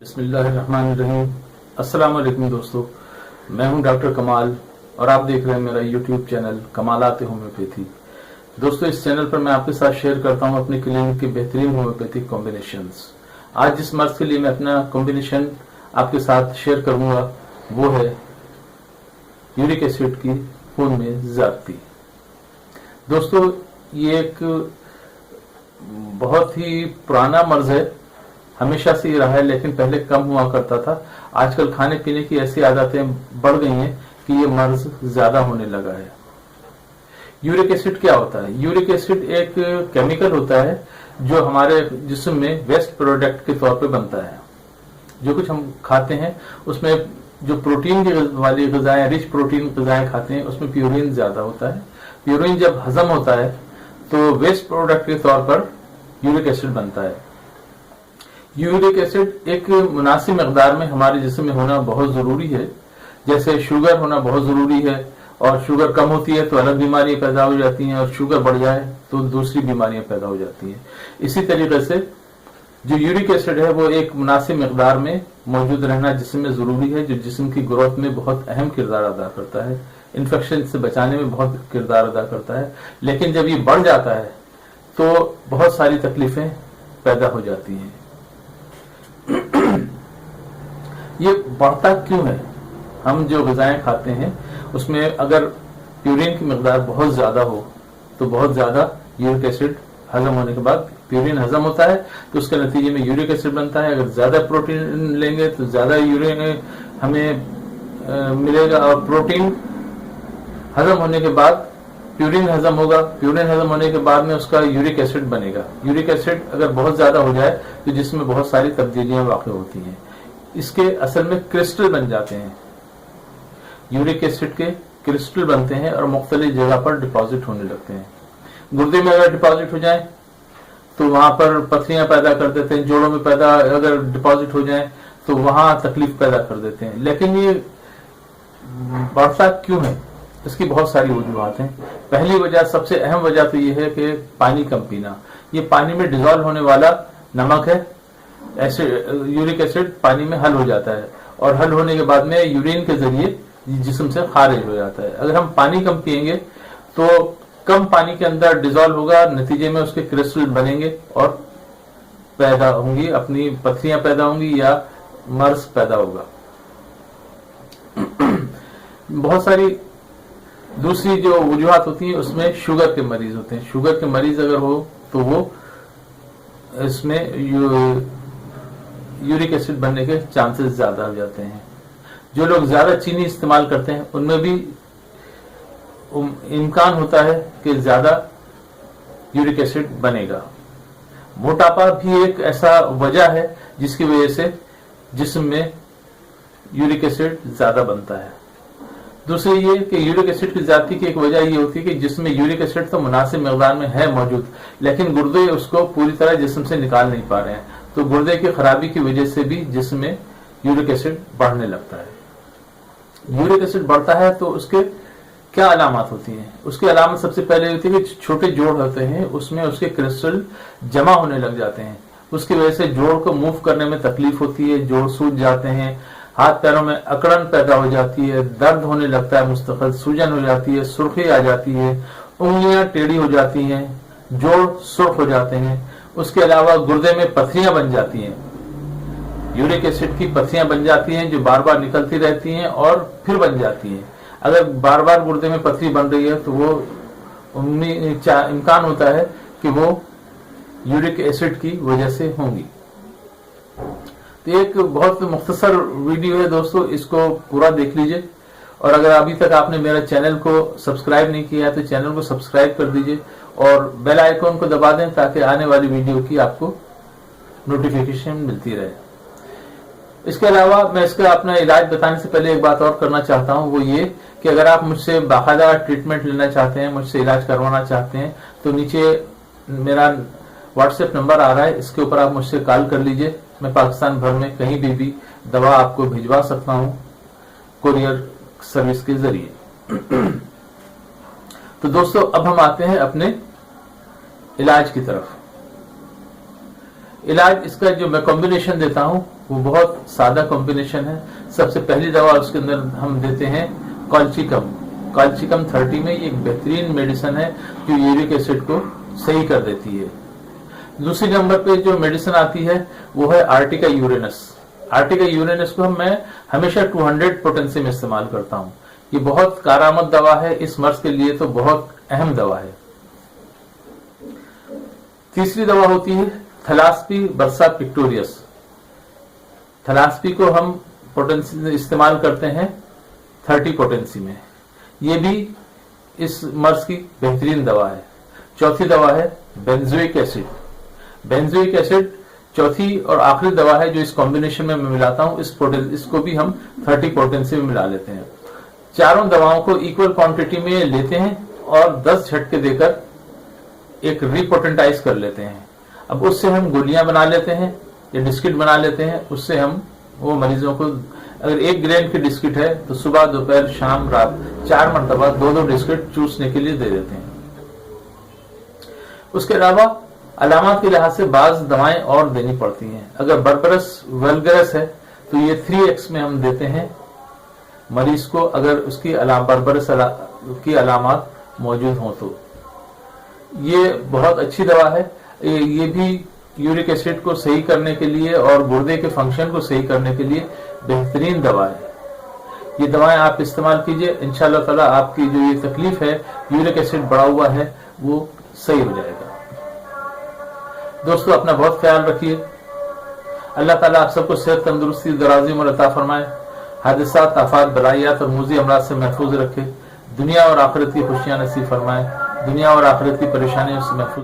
बिस्मिल्लाहिर्रहमानिर्रहीम। अस्सलाम वालेकुम दोस्तों, मैं हूं डॉक्टर कमाल और आप देख रहे हैं मेरा यूट्यूब चैनल कमालात होम्योपैथी। दोस्तों, इस चैनल पर मैं आपके साथ शेयर करता हूं अपने क्लिनिक के बेहतरीन होम्योपैथिक कॉम्बिनेशंस। आज जिस मर्ज के लिए मैं अपना कॉम्बिनेशन आपके साथ शेयर करूंगा वो है यूरिक एसिड की खून में ज्यादती। दोस्तों, ये एक बहुत ही पुराना मर्ज है, हमेशा से ही रहा है, लेकिन पहले कम हुआ करता था। आजकल खाने पीने की ऐसी आदतें बढ़ गई हैं कि ये मर्ज ज्यादा होने लगा है। यूरिक एसिड क्या होता है? यूरिक एसिड एक केमिकल होता है जो हमारे जिस्म में वेस्ट प्रोडक्ट के तौर पे बनता है। जो कुछ हम खाते हैं उसमें जो प्रोटीन वाली ग़िज़ाएं, रिच प्रोटीन ग़िज़ाएं खाते हैं, उसमें प्यूरिन ज्यादा होता है। प्यूरिन जब हजम होता है तो वेस्ट प्रोडक्ट के तौर पर यूरिक एसिड बनता है। यूरिक एसिड एक मुनासिब मकदार में हमारे जिस्म में होना बहुत जरूरी है। जैसे शुगर होना बहुत जरूरी है, और शुगर कम होती है तो अलग बीमारियां पैदा हो जाती हैं, और शुगर बढ़ जाए तो दूसरी बीमारियां पैदा हो जाती हैं। इसी तरीके से जो यूरिक एसिड है वो एक मुनासिब मकदार में मौजूद रहना जिस्म में जरूरी है, जो जिस्म की ग्रोथ में बहुत अहम किरदार अदा करता है, इन्फेक्शन से बचाने में बहुत किरदार अदा करता है। लेकिन जब ये बढ़ जाता है तो बहुत सारी तकलीफें पैदा हो जाती हैं। ये बढ़ता क्यों है? हम जो ग़िज़ाएं खाते हैं उसमें अगर प्यूरिन की मकदार बहुत ज्यादा हो तो बहुत ज्यादा यूरिक एसिड हजम होने के बाद प्यूरिन हजम होता है तो उसके नतीजे में यूरिक एसिड बनता है। अगर ज्यादा प्रोटीन लेंगे तो ज्यादा यूरिन हमें मिलेगा, और प्रोटीन हजम होने के बाद प्यूरिन हजम होगा। प्यूरिन हजम होने के बाद में उसका यूरिक एसिड बनेगा। यूरिक एसिड अगर बहुत ज्यादा हो जाए तो जिसमें बहुत सारी तब्दीलियां वाक़ई होती हैं। इसके असल में क्रिस्टल बन जाते हैं। यूरिक एसिड के क्रिस्टल बनते हैं और मुख्तलिफ जगह पर डिपॉजिट होने लगते हैं। गुर्दे में अगर डिपॉजिट हो जाए तो वहां पर पथरियां पैदा कर देते हैं। जोड़ों में पैदा अगर डिपॉजिट हो जाए तो वहां तकलीफ पैदा कर देते हैं। लेकिन ये बढ़ता क्यों है? इसकी बहुत सारी वजूहात हैं। पहली वजह, सबसे अहम वजह तो ये है कि पानी कम पीना। ये पानी में डिजॉल्व होने वाला नमक है। यूरिक एसिड पानी में हल हो जाता है, और हल होने के बाद में यूरिन के जरिए जिस्म से खारिज हो जाता है। अगर हम पानी कम पिएंगे तो कम पानी के अंदर डिजॉल्व होगा, नतीजे में उसके क्रिस्टल बनेंगे और पैदा होंगी, अपनी पथरियां पैदा होंगी या मर्ज पैदा होगा। बहुत सारी दूसरी जो वजूहात होती हैं उसमें शुगर के मरीज होते हैं। शुगर के मरीज अगर हो तो वो इसमें यूरिक एसिड बनने के चांसेस ज्यादा हो जाते हैं। जो लोग ज्यादा चीनी इस्तेमाल करते हैं उनमें भी इम्कान होता है कि ज्यादा यूरिक एसिड बनेगा। मोटापा भी एक ऐसा वजह है जिसकी वजह से जिस्म में यूरिक एसिड ज्यादा बनता है। दूसरी ये कि यूरिक एसिड की ज्यादती की एक वजह ये होती है कि जिसमें यूरिक एसिड तो मुनासिब मकदार में है मौजूद, लेकिन गुर्दे उसको पूरी तरह जिस्म से निकाल नहीं पा रहे हैं, तो गुर्दे की खराबी की वजह से भी जिस्म में यूरिक एसिड बढ़ने लगता है। यूरिक एसिड बढ़ता है तो उसके क्या अलामत होती हैं? उसकी अलामत सबसे पहले होती है कि छोटे जोड़ होते हैं उसमें उसके क्रिस्टल जमा होने लग जाते हैं। उसकी वजह से जोड़ को मूव करने में तकलीफ होती है, जोड़ सूज जाते हैं, हाथ पैरों में अकड़न पैदा हो जाती है, दर्द होने लगता है, मुस्तकिल सूजन हो जाती है, सुर्खी आ जाती है, उंगलियां टेढ़ी हो जाती हैं, जोड़ सुर्ख हो जाते हैं। उसके अलावा गुर्दे में पथरियां बन जाती हैं। यूरिक एसिड की पथरियां बन जाती हैं जो बार बार निकलती रहती हैं और फिर बन जाती हैं। अगर बार बार गुर्दे में पथरी बन रही है तो वो इम्कान होता है कि वो यूरिक एसिड की वजह से होंगी। तो एक बहुत मुख्तसर वीडियो है दोस्तों, इसको पूरा देख लीजिए। और अगर अभी तक आपने मेरा चैनल को सब्सक्राइब नहीं किया है तो चैनल को सब्सक्राइब कर दीजिए और बेल आइकॉन को दबा दें ताकि आने वाली वीडियो की आपको नोटिफिकेशन मिलती रहे। इसके अलावा मैं इसका अपना इलाज बताने से पहले एक बात और करना चाहता हूं, वो ये कि अगर आप मुझसे बाकायदा ट्रीटमेंट लेना चाहते हैं, मुझसे इलाज करवाना चाहते हैं, तो नीचे मेरा व्हाट्सएप नंबर आ रहा है, इसके ऊपर आप मुझसे कॉल कर लीजिए। मैं पाकिस्तान भर में कहीं भी दवा आपको भिजवा सकता हूं कुरियर सर्विस के जरिए। तो दोस्तों, अब हम आते हैं अपने इलाज की तरफ। इलाज इसका जो मैं कॉम्बिनेशन देता हूं वो बहुत सादा कॉम्बिनेशन है। सबसे पहली दवा उसके अंदर हम देते हैं कॉल्चिकम। कॉल्चिकम 30 में एक बेहतरीन मेडिसिन है जो यूरिक एसिड को सही कर देती है। दूसरे नंबर पे जो मेडिसिन आती है वो है आर्टिका यूरेनस। आर्टिका यूरेनस को मैं हमेशा 200 पोटेंसी में इस्तेमाल करता हूं। ये बहुत कारआमद दवा है, इस मर्ज के लिए तो बहुत अहम दवा है। तीसरी दवा होती है थैलास्पी बर्सा पिक्टोरियस। थैलास्पी को हम पोटेंसी इस्तेमाल करते हैं 30 पोटेंसी में। ये भी इस मर्ज की बेहतरीन दवा है। चौथी दवा है बेंजोइक एसिड। बेंजोइक एसिड चौथी और आखिरी दवा है जो इस कॉम्बिनेशन में मैं मिलाता हूं। इसको भी हम 30 पोटेंसी में मिला लेते हैं। चारों दवाओं को इक्वल क्वांटिटी में लेते हैं और 10 झटके देकर एक रिपोटेंटाइज कर लेते हैं। अब उससे हम गोलियां बना लेते हैं या डिस्किट बना लेते हैं। उससे हम वो मरीजों को, अगर 1 ग्राम की डिस्किट है तो सुबह दोपहर शाम रात 4 मरतबा 2-2 डिस्किट चूसने के लिए दे देते हैं। उसके अलावा अलामत के लिहाज से बाज दवाएं और देनी पड़ती हैं। अगर बर्बरस वल्गरस है तो ये 3x में हम देते हैं मरीज को, अगर उसकी बर्बरस की अलामत मौजूद हो तो। ये बहुत अच्छी दवा है। ये भी यूरिक एसिड को सही करने के लिए और गुर्दे के फंक्शन को सही करने के लिए बेहतरीन दवा है। ये दवाएं आप इस्तेमाल कीजिए, इंशाअल्लाह ताला आपकी जो ये तकलीफ है, यूरिक एसिड बढ़ा हुआ है, वो सही हो जाएगा। दोस्तों अपना बहुत ख्याल रखिए। अल्लाह ताला आप सबको सेहत, तंदुरुस्ती, दराजी उम्र अता फरमाए। हादिसात, आफात, बलायात और मूजी अमराज से महफूज रखे। दुनिया और आखिरत की खुशियां नसीब फरमाए। दुनिया और आखिरत की परेशानियों से महफूज